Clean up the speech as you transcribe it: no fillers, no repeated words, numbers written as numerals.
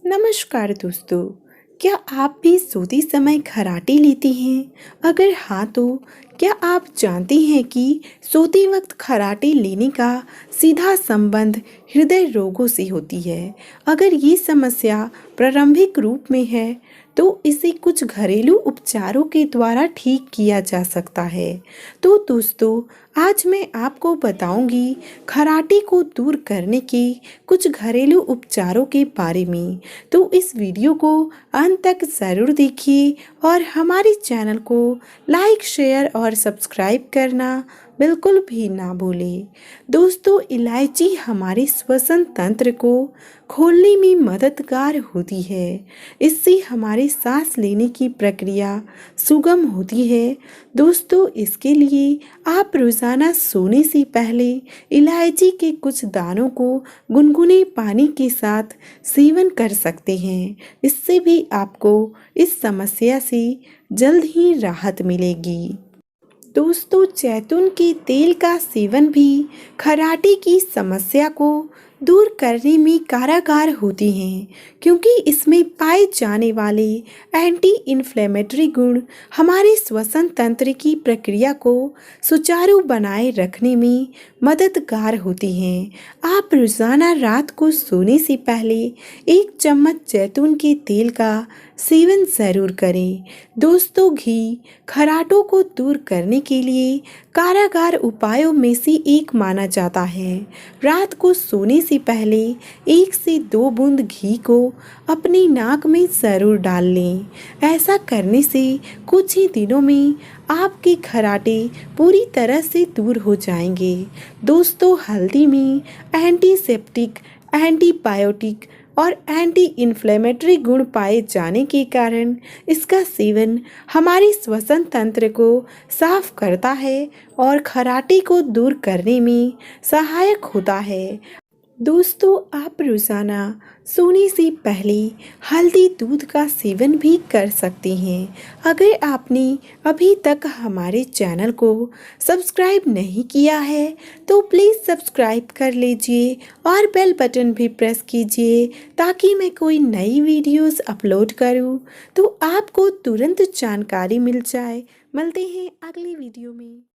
नमस्कार दोस्तों। क्या आप भी सोते समय खर्राटे लेते हैं? अगर हाँ तो क्या आप जानते हैं कि सोते वक्त खर्राटे लेने का सीधा संबंध हृदय रोगों से होती है। अगर ये समस्या प्रारंभिक रूप में है तो इसे कुछ घरेलू उपचारों के द्वारा ठीक किया जा सकता है। तो दोस्तों, आज मैं आपको बताऊंगी खर्राटे को दूर करने के कुछ घरेलू उपचारों के बारे में। तो इस वीडियो को अंत तक ज़रूर देखिए और हमारे चैनल को लाइक, शेयर और सब्सक्राइब करना बिल्कुल भी ना भूलें। दोस्तों, इलायची हमारे श्वसन तंत्र को खोलने में मददगार होती है। इससे हमारे सांस लेने की प्रक्रिया सुगम होती है। दोस्तों, इसके लिए आप रोज़ाना सोने से पहले इलायची के कुछ दानों को गुनगुने पानी के साथ सेवन कर सकते हैं। इससे भी आपको इस समस्या से जल्द ही राहत मिलेगी। दोस्तों, जैतून के तेल का सेवन भी खर्राटे की समस्या को दूर करने में कारगर होते हैं, क्योंकि इसमें पाए जाने वाले एंटी इन्फ्लेमेटरी गुण हमारे श्वसन तंत्र की प्रक्रिया को सुचारू बनाए रखने में मददगार होते हैं। आप रोज़ाना रात को सोने से पहले 1 चम्मच जैतून के तेल का सेवन ज़रूर करें। दोस्तों, घी खर्राटों को दूर करने के लिए कारगर उपायों में से एक माना जाता है। रात को सोने से पहले 1 से 2 बूंद घी को अपनी नाक में ज़रूर डाल लें। ऐसा करने से कुछ ही दिनों में आपके खर्राटे पूरी तरह से दूर हो जाएंगे। दोस्तों, हल्दी में एंटीसेप्टिक, एंटीबायोटिक और एंटी इन्फ्लेमेटरी गुण पाए जाने के कारण इसका सेवन हमारे श्वसन तंत्र को साफ करता है और खर्राटे को दूर करने में सहायक होता है। दोस्तों, आप रोज़ाना सोने से पहले हल्दी दूध का सेवन भी कर सकते हैं। अगर आपने अभी तक हमारे चैनल को सब्सक्राइब नहीं किया है तो प्लीज़ सब्सक्राइब कर लीजिए और बेल बटन भी प्रेस कीजिए, ताकि मैं कोई नई वीडियोस अपलोड करूं तो आपको तुरंत जानकारी मिल जाए। मिलते हैं अगली वीडियो में।